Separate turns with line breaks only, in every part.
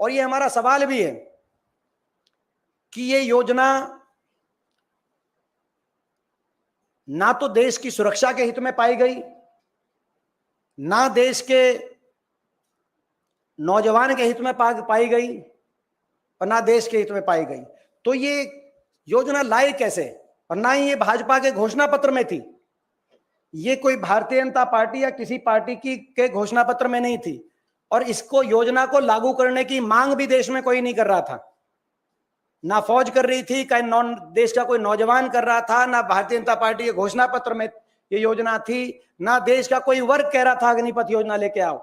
और ये हमारा सवाल भी है कि ये योजना ना तो देश की सुरक्षा के हित में पाई गई, ना देश के नौजवान के हित में पाई गई, और ना देश के हित में पाई गई। तो ये योजना लाई कैसे? और ना ही ये भाजपा के घोषणा पत्र में थी, ये कोई भारतीय जनता पार्टी या किसी पार्टी की के घोषणा पत्र में नहीं थी, और इसको योजना को लागू करने की मांग भी देश में कोई नहीं कर रहा था। ना फौज कर रही थी, देश का कोई नौजवान कर रहा था, ना भारतीय जनता पार्टी के घोषणा पत्र में ये योजना थी, ना देश का कोई वर्ग कह रहा था अग्निपथ योजना लेके आओ।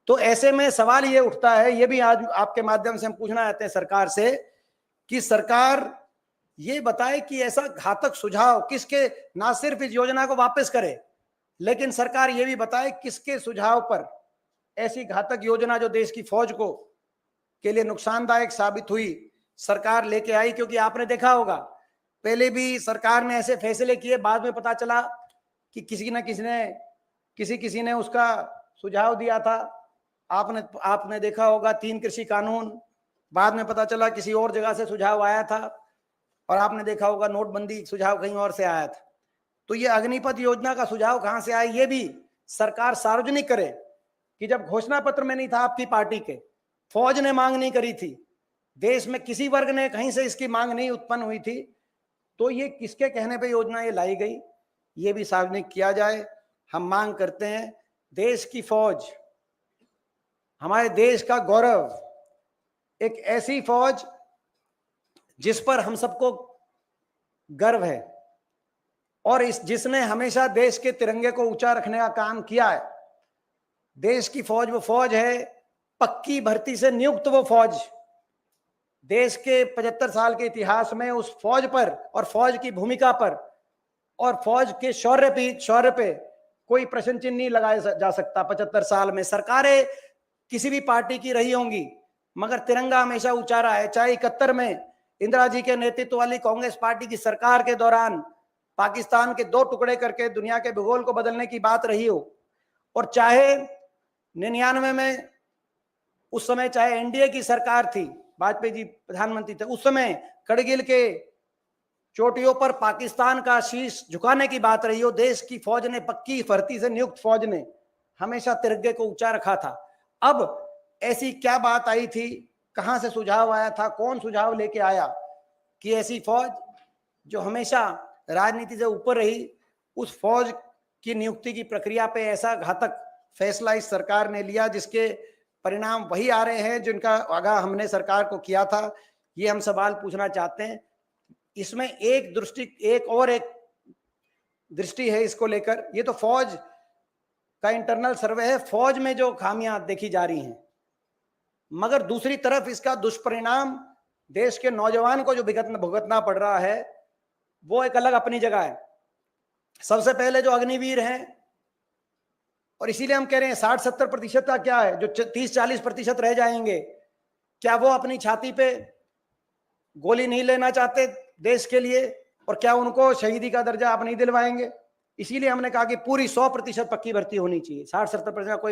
तो ऐसे में सवाल ये उठता है, ये भी आज आपके माध्यम से हम पूछना चाहते हैं सरकार से, कि सरकार ये बताए कि ऐसा घातक सुझाव किसके, ना सिर्फ इस योजना को वापस करे, लेकिन सरकार ये भी बताए किसके सुझाव पर ऐसी घातक योजना जो देश की फौज को के लिए नुकसानदायक साबित हुई, सरकार लेके आई। क्योंकि आपने देखा होगा पहले भी सरकार ने ऐसे फैसले किए, बाद में पता चला कि किसी ने उसका सुझाव दिया था। आपने देखा होगा 3 कृषि कानून, बाद में पता चला किसी और जगह से सुझाव आया था, और आपने देखा होगा नोटबंदी सुझाव कहीं और से आया था। तो ये अग्निपथ योजना का सुझाव कहां से आया, ये भी सरकार सार्वजनिक करे कि जब घोषणा पत्र में नहीं था आपकी पार्टी के, फौज ने मांग नहीं करी थी, देश में किसी वर्ग ने कहीं से इसकी मांग नहीं उत्पन्न हुई थी, तो ये किसके कहने पे योजना ये लाई गई, ये भी सार्वजनिक किया जाए। हम मांग करते हैं, देश की फौज हमारे देश का गौरव, एक ऐसी फौज जिस पर हम सबको गर्व है, और जिसने हमेशा देश के तिरंगे को ऊंचा रखने का काम किया है। देश की फौज वो फौज है, पक्की भर्ती से नियुक्त वो फौज। देश के 75 साल के इतिहास में उस फौज पर और फौज की भूमिका पर और फौज के शौर्य पे कोई प्रश्न चिन्ह नहीं लगाया जा सकता। 75 साल में सरकारें किसी भी पार्टी की रही होंगी, मगर तिरंगा हमेशा ऊंचा रहा है। चाहे 71 में इंदिरा जी के नेतृत्व वाली कांग्रेस पार्टी की सरकार के दौरान पाकिस्तान के 2 टुकड़े करके दुनिया के भूगोल को बदलने की बात रही हो, और चाहे 99 में उस समय चाहे एनडीए की सरकार थी, वाजपेयी जी प्रधानमंत्री थे, उस समय करगिल के चोटियों पर पाकिस्तान का शीश झुकाने की बात रही हो, देश की फौज ने, पक्की भर्ती से नियुक्त फौज ने हमेशा तिरंगे को ऊंचा रखा था। अब ऐसी क्या बात आई थी, कहां से सुझाव आया था, कौन सुझाव लेके आया कि ऐसी फौज जो हमेशा राजनीति से ऊपर रही, उस फौज की नियुक्ति की प्रक्रिया पे ऐसा घातक फैसला इस सरकार ने लिया, जिसके परिणाम वही आ रहे हैं जिनका आगाह हमने सरकार को किया था। ये हम सवाल पूछना चाहते हैं। इसमें एक दृष्टि है इसको लेकर, ये तो फौज का इंटरनल सर्वे है, फौज में जो खामियां देखी जा रही हैं, मगर दूसरी तरफ इसका दुष्परिणाम देश के नौजवान को जो भुगतना पड़ रहा है, वो एक अलग अपनी जगह है। सबसे पहले जो अग्निवीर हैं, और इसीलिए हम कह रहे हैं 60-70% का क्या है, जो 30-40% रह जाएंगे, क्या वो अपनी छाती पे गोली नहीं लेना चाहते देश के लिए, और क्या उनको शहीदी का दर्जा आप नहीं दिलवाएंगे? इसीलिए हमने कहा कि पूरी 100% पक्की भर्ती होनी चाहिए। 60-70% का कोई